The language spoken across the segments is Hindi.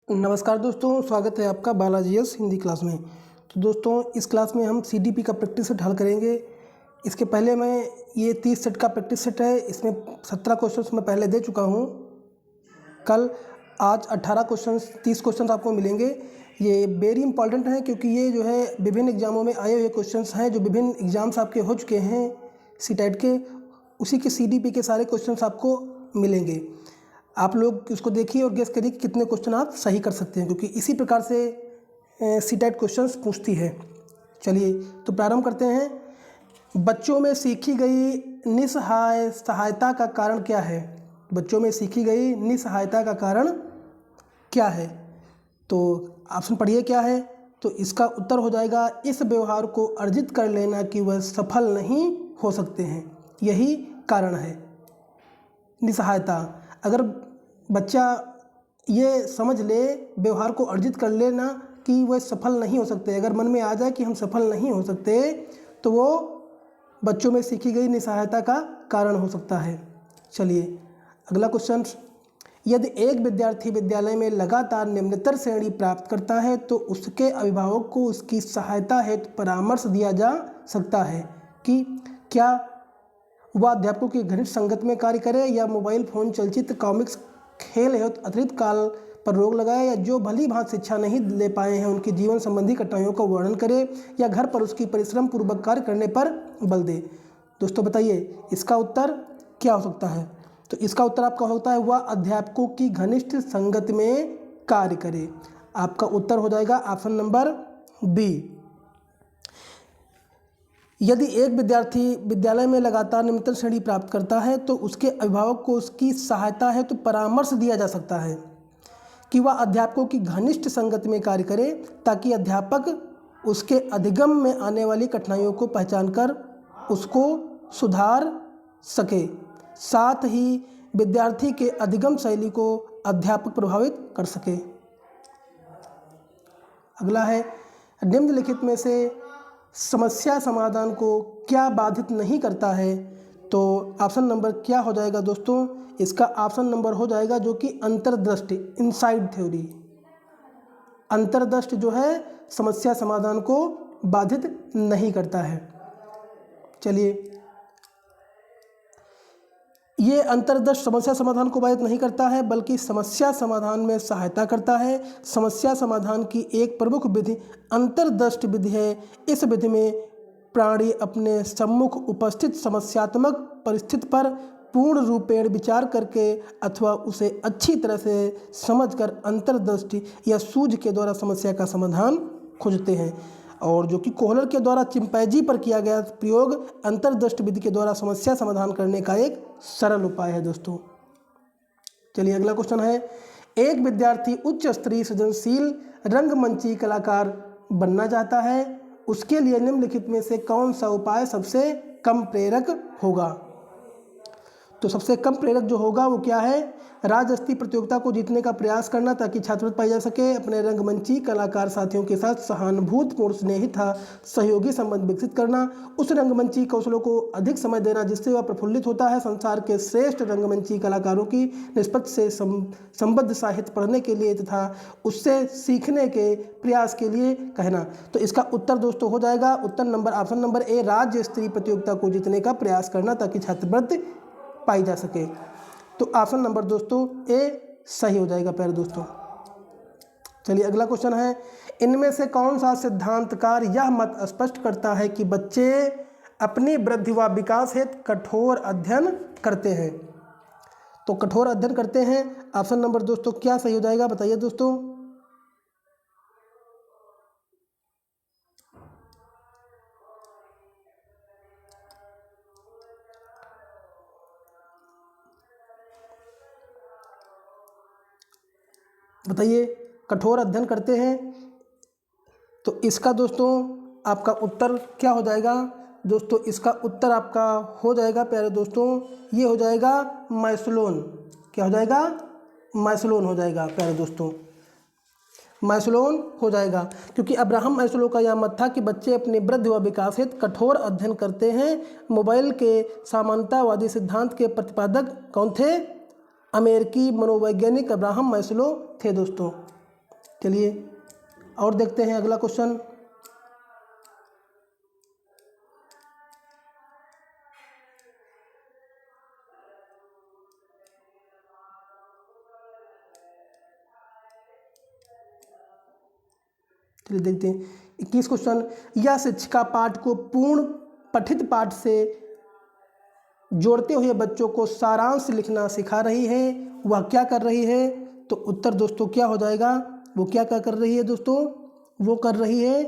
नमस्कार दोस्तों, स्वागत है आपका बालाजी एस हिंदी क्लास में। तो दोस्तों, इस क्लास में हम सीडीपी का प्रैक्टिस सेट हल करेंगे। इसके पहले मैं ये 30 सेट का प्रैक्टिस सेट है, इसमें 17 क्वेश्चंस मैं पहले दे चुका हूँ। कल आज 18 क्वेश्चंस 30 क्वेश्चंस आपको मिलेंगे। ये वेरी इंपॉर्टेंट है क्योंकि ये जो है विभिन्न एग्जामों में आए हुए क्वेश्चंस हैं, जो विभिन्न एग्जाम्स आपके हो चुके हैं सीटेट के, उसी के सीडीपी के सारे क्वेश्चंस आपको मिलेंगे। आप लोग इसको देखिए और गेस करिए कि कितने क्वेश्चन आप सही कर सकते हैं, क्योंकि इसी प्रकार से सीटेट क्वेश्चंस पूछती है। चलिए तो प्रारंभ करते हैं। बच्चों में सीखी गई निस्सहायता का कारण क्या है? बच्चों में सीखी गई निस्सहायता का कारण क्या है? तो ऑप्शन पढ़िए क्या है। तो इसका उत्तर हो जाएगा, इस व्यवहार को अर्जित कर लेना कि वह सफल नहीं हो सकते हैं, यही कारण है। निस्सहायता, अगर बच्चा ये समझ ले व्यवहार को अर्जित कर लेना कि वह सफल नहीं हो सकते, अगर मन में आ जाए कि हम सफल नहीं हो सकते, तो वो बच्चों में सीखी गई निस्सहायता का कारण हो सकता है। चलिए अगला क्वेश्चन, यदि एक विद्यार्थी विद्यालय में लगातार निम्नतर श्रेणी प्राप्त करता है तो उसके अभिभावक को उसकी सहायता हेतु परामर्श दिया जा सकता है कि क्या वह अध्यापकों की घनिष्ठ संगत में कार्य करे, या मोबाइल फोन, चलचित्र, कॉमिक्स, खेल हेतु अतिरिक्त काल पर रोक लगाए, या जो भली भांति शिक्षा नहीं ले पाए हैं उनकी जीवन संबंधी कठिनाइयों का वर्णन करे, या घर पर उसकी परिश्रम पूर्वक कार्य करने पर बल दे। दोस्तों बताइए इसका उत्तर क्या हो सकता है? तो इसका उत्तर आपका होता है वह अध्यापकों की घनिष्ठ संगत में कार्य करे। आपका उत्तर हो जाएगा ऑप्शन नंबर बी। यदि एक विद्यार्थी विद्यालय में लगातार निम्नतर श्रेणी प्राप्त करता है तो उसके अभिभावक को उसकी सहायता है तो परामर्श दिया जा सकता है कि वह अध्यापकों की घनिष्ठ संगत में कार्य करे, ताकि अध्यापक उसके अधिगम में आने वाली कठिनाइयों को पहचान कर उसको सुधार सके। साथ ही विद्यार्थी के अधिगम शैली को अध्यापक प्रभावित कर सके। अगला है, निम्नलिखित में से समस्या समाधान को क्या बाधित नहीं करता है? तो ऑप्शन नंबर क्या हो जाएगा दोस्तों? इसका ऑप्शन नंबर हो जाएगा जो कि अंतर्दृष्टि, इनसाइड थ्योरी। अंतर्दृष्टि जो है समस्या समाधान को बाधित नहीं करता है। चलिए, ये अंतर्दृष्टि समस्या समाधान को बाधित नहीं करता है, बल्कि समस्या समाधान में सहायता करता है। समस्या समाधान की एक प्रमुख विधि अंतर्दृष्टि विधि है। इस विधि में प्राणी अपने सम्मुख उपस्थित समस्यात्मक परिस्थिति पर पूर्ण रूपेण विचार करके अथवा उसे अच्छी तरह से समझकर अंतर्दृष्टि या सूझ के द्वारा समस्या का समाधान खोजते हैं, और जो कि कोहलर के द्वारा चिंपैंजी पर किया गया प्रयोग अंतर्दृष्टि विधि के द्वारा समस्या समाधान करने का एक सरल उपाय है दोस्तों। चलिए अगला क्वेश्चन है, एक विद्यार्थी उच्च स्तरीय सृजनशील रंगमंची कलाकार बनना चाहता है, उसके लिए निम्नलिखित में से कौन सा उपाय सबसे कम प्रेरक होगा? तो सबसे कम प्रेरक जो होगा वो क्या है? राज्य स्तरीय प्रतियोगिता को जीतने का प्रयास करना ताकि छात्रवृत्ति पाई जा सके, अपने रंगमंची कलाकार साथियों के साथ सहानुभूतिपूर्ण, स्नेही तथा सहयोगी संबंध विकसित करना, उस रंगमंची कौशलों को अधिक समय देना जिससे वह प्रफुल्लित होता है, संसार के श्रेष्ठ रंगमंची कलाकारों की निष्पत्ति से संबद्ध साहित्य पढ़ने के लिए तथा उससे सीखने के प्रयास के लिए कहना। तो इसका उत्तर दोस्तों हो जाएगा उत्तर नंबर ऑप्शन नंबर ए, राज्य स्तरीय प्रतियोगिता को जीतने का प्रयास करना ताकि छात्रवृत्ति पाई जा सके। तो ऑप्शन नंबर दोस्तों ए सही हो जाएगा प्यारे दोस्तों। चलिए अगला क्वेश्चन है, इनमें से कौन सा सिद्धांतकार यह मत स्पष्ट करता है कि बच्चे अपनी वृद्धि व विकास हेतु कठोर अध्ययन करते हैं? तो कठोर अध्ययन करते हैं, ऑप्शन नंबर दोस्तों क्या सही हो जाएगा? बताइए दोस्तों। बताइए, कठोर अध्ययन करते हैं, तो इसका दोस्तों आपका उत्तर क्या हो जाएगा? दोस्तों इसका उत्तर आपका हो जाएगा प्यारे दोस्तों, ये हो जाएगा मैस्लोन। क्या हो जाएगा? मैस्लोन हो जाएगा प्यारे दोस्तों, मैस्लोन हो जाएगा, क्योंकि अब्राहम मैस्लो का यह मत था कि बच्चे अपनी वृद्धि व विकास हेतु कठोर अध्ययन करते हैं। मोबाइल के समानतावादी सिद्धांत के प्रतिपादक कौन थे? अमेरिकी मनोवैज्ञानिक अब्राहम मैस्लो थे दोस्तों। चलिए और देखते हैं अगला क्वेश्चन। चलिए देखते हैं 21 क्वेश्चन। यह शिक्षिका पाठ को पूर्ण पठित पाठ से जोड़ते हुए बच्चों को सारांश लिखना सिखा रही है, वह क्या कर रही है? तो उत्तर दोस्तों क्या हो जाएगा? वो क्या क्या कर रही है दोस्तों? वो कर रही है,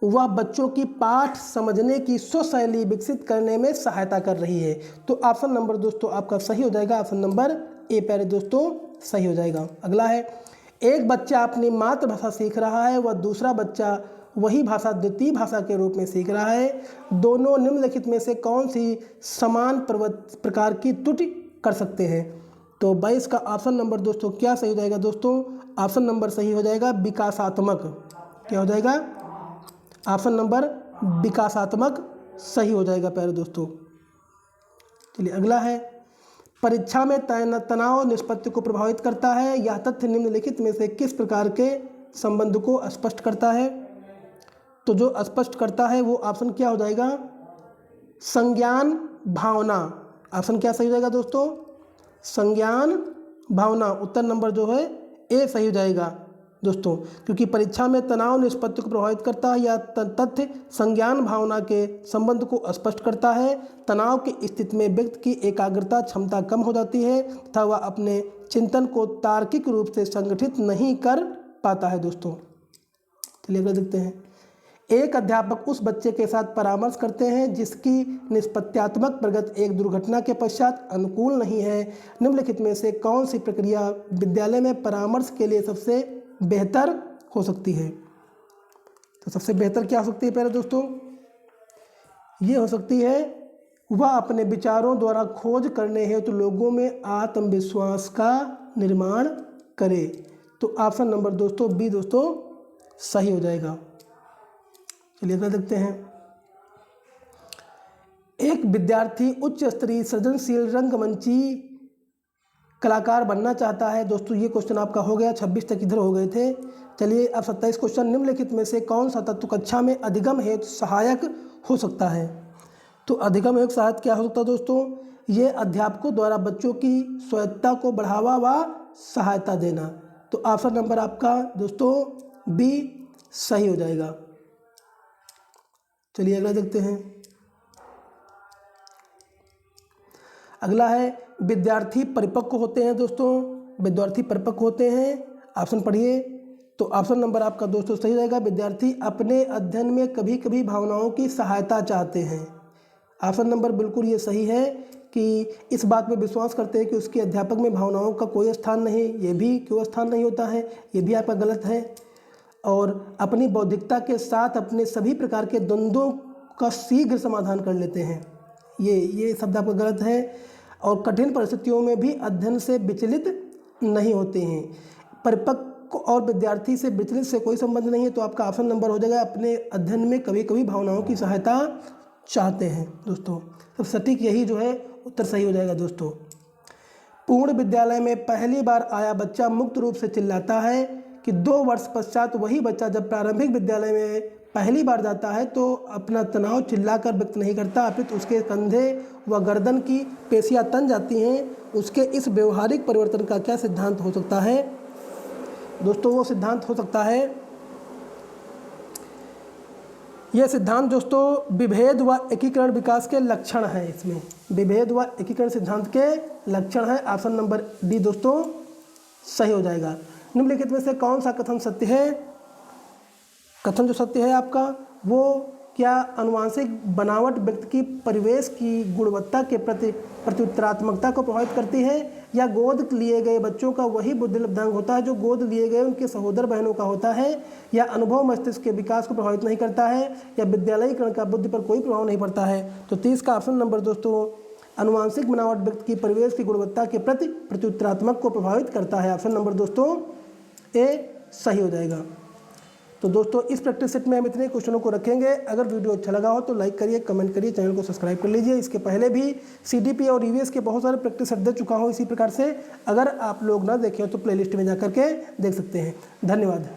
वह बच्चों की पाठ समझने की स्वशैली विकसित करने में सहायता कर रही है। तो ऑप्शन नंबर दोस्तों आपका सही हो जाएगा, ऑप्शन नंबर ए प्यारे दोस्तों सही हो जाएगा। अगला है, एक बच्चा अपनी मातृभाषा सीख रहा है, वह दूसरा बच्चा वही भाषा द्वितीय भाषा के रूप में सीख रहा है। दोनों निम्नलिखित में से कौन सी समान प्रकार की त्रुटि कर सकते हैं? तो 22 का ऑप्शन नंबर दोस्तों क्या सही हो जाएगा दोस्तों? ऑप्शन नंबर सही हो जाएगा विकासात्मक। क्या हो जाएगा? ऑप्शन नंबर विकासात्मक सही हो जाएगा प्यारे दोस्तों। चलिए अगला है, परीक्षा में तनाव निष्पत्ति को प्रभावित करता है, यह तथ्य निम्नलिखित में से किस प्रकार के संबंध को स्पष्ट करता है? तो जो स्पष्ट करता है वो ऑप्शन क्या हो जाएगा? संज्ञान भावना। ऑप्शन क्या सही हो जाएगा दोस्तों? संज्ञान भावना। उत्तर नंबर जो है ए सही हो जाएगा दोस्तों, क्योंकि परीक्षा में तनाव निष्पत्ति को प्रभावित करता है, यह तथ्य संज्ञान भावना के संबंध को स्पष्ट करता है। तनाव की स्थिति में व्यक्ति की एकाग्रता क्षमता कम हो जाती है तथा वह अपने चिंतन को तार्किक रूप से संगठित नहीं कर पाता है दोस्तों। चलिए अगला देखते हैं, एक अध्यापक उस बच्चे के साथ परामर्श करते हैं जिसकी निष्पत्त्यात्मक प्रगति एक दुर्घटना के पश्चात अनुकूल नहीं है। निम्नलिखित में से कौन सी प्रक्रिया विद्यालय में परामर्श के लिए सबसे बेहतर हो सकती है? तो सबसे बेहतर क्या हो सकती है प्यारे दोस्तों? ये हो सकती है, वह अपने विचारों द्वारा खोज करने हेतु लोगों में आत्मविश्वास का निर्माण करे। तो ऑप्शन नंबर दोस्तों बी दोस्तों सही हो जाएगा। चलिए अगला देखते हैं, एक विद्यार्थी उच्च स्तरीय सृजनशील रंगमंची कलाकार बनना चाहता है। दोस्तों ये क्वेश्चन आपका हो गया, 26 तक इधर हो गए थे। चलिए अब 27 क्वेश्चन, निम्नलिखित में से कौन सा तत्व कक्षा में अधिगम हेतु सहायक हो सकता है? तो अधिगम हेतु सहायक क्या हो सकता है दोस्तों? ये अध्यापकों द्वारा बच्चों की स्वायत्तता को बढ़ावा व सहायता देना। तो ऑप्शन नंबर आपका दोस्तों बी सही हो जाएगा। चलिए अगला देखते हैं, अगला है, विद्यार्थी परिपक्व होते हैं दोस्तों, विद्यार्थी परिपक्व होते हैं। ऑप्शन पढ़िए। तो ऑप्शन नंबर आपका दोस्तों सही रहेगा, विद्यार्थी अपने अध्ययन में कभी कभी भावनाओं की सहायता चाहते हैं। ऑप्शन नंबर बिल्कुल ये सही है कि इस बात में विश्वास करते हैं कि उसके अध्यापक में भावनाओं का कोई स्थान नहीं, ये भी क्यों स्थान नहीं होता है, ये भी आपका गलत है। और अपनी बौद्धिकता के साथ अपने सभी प्रकार के द्वंद्वों का शीघ्र समाधान कर लेते हैं, ये शब्द आपका गलत है। और कठिन परिस्थितियों में भी अध्ययन से विचलित नहीं होते हैं। परिपक्व और विद्यार्थी से विचलित से कोई संबंध नहीं है। तो आपका ऑप्शन नंबर हो जाएगा, अपने अध्ययन में कभी कभी भावनाओं की सहायता चाहते हैं दोस्तों। तो सटीक यही जो है उत्तर सही हो जाएगा दोस्तों। पूर्ण विद्यालय में पहली बार आया बच्चा मुक्त रूप से चिल्लाता है कि 2 वर्ष पश्चात वही बच्चा जब प्रारंभिक विद्यालय में पहली बार जाता है तो अपना तनाव चिल्लाकर व्यक्त नहीं करता, अपितु उसके कंधे व गर्दन की पेशियां तन जाती हैं। उसके इस व्यवहारिक परिवर्तन का क्या सिद्धांत हो सकता है दोस्तों? वो सिद्धांत हो सकता है, यह सिद्धांत दोस्तों विभेद व एकीकरण विकास के लक्षण है। इसमें विभेद व एकीकरण सिद्धांत के लक्षण है। ऑप्शन नंबर डी दोस्तों सही हो जाएगा। निम्नलिखित में से कौन सा कथन सत्य है? कथन जो सत्य है आपका वो क्या अनुवांशिक बनावट व्यक्ति की परिवेश की गुणवत्ता के प्रति प्रत्युत्तरात्मकता को प्रभावित करती है, या गोद लिए गए बच्चों का वही बुद्धि लब्धांग होता है जो गोद लिए गए उनके सहोदर बहनों का होता है, या अनुभव मस्तिष्क के विकास को प्रभावित नहीं करता है, या विद्यालयीकरण का बुद्धि पर कोई प्रभाव नहीं पड़ता है? तो 30 का ऑप्शन नंबर दोस्तों अनुवांशिक बनावट व्यक्ति की परिवेश की गुणवत्ता के प्रति प्रत्युत्तरात्मक को प्रभावित करता है। ऑप्शन नंबर दोस्तों ए सही हो जाएगा। तो दोस्तों इस प्रैक्टिस सेट में हम इतने क्वेश्चनों को रखेंगे। अगर वीडियो अच्छा लगा हो तो लाइक करिए, कमेंट करिए, चैनल को सब्सक्राइब कर लीजिए। इसके पहले भी CDP और EVS के बहुत सारे प्रैक्टिस सेट दे चुका हूँ इसी प्रकार से। अगर आप लोग ना देखें तो प्लेलिस्ट में जा करके देख सकते हैं। धन्यवाद।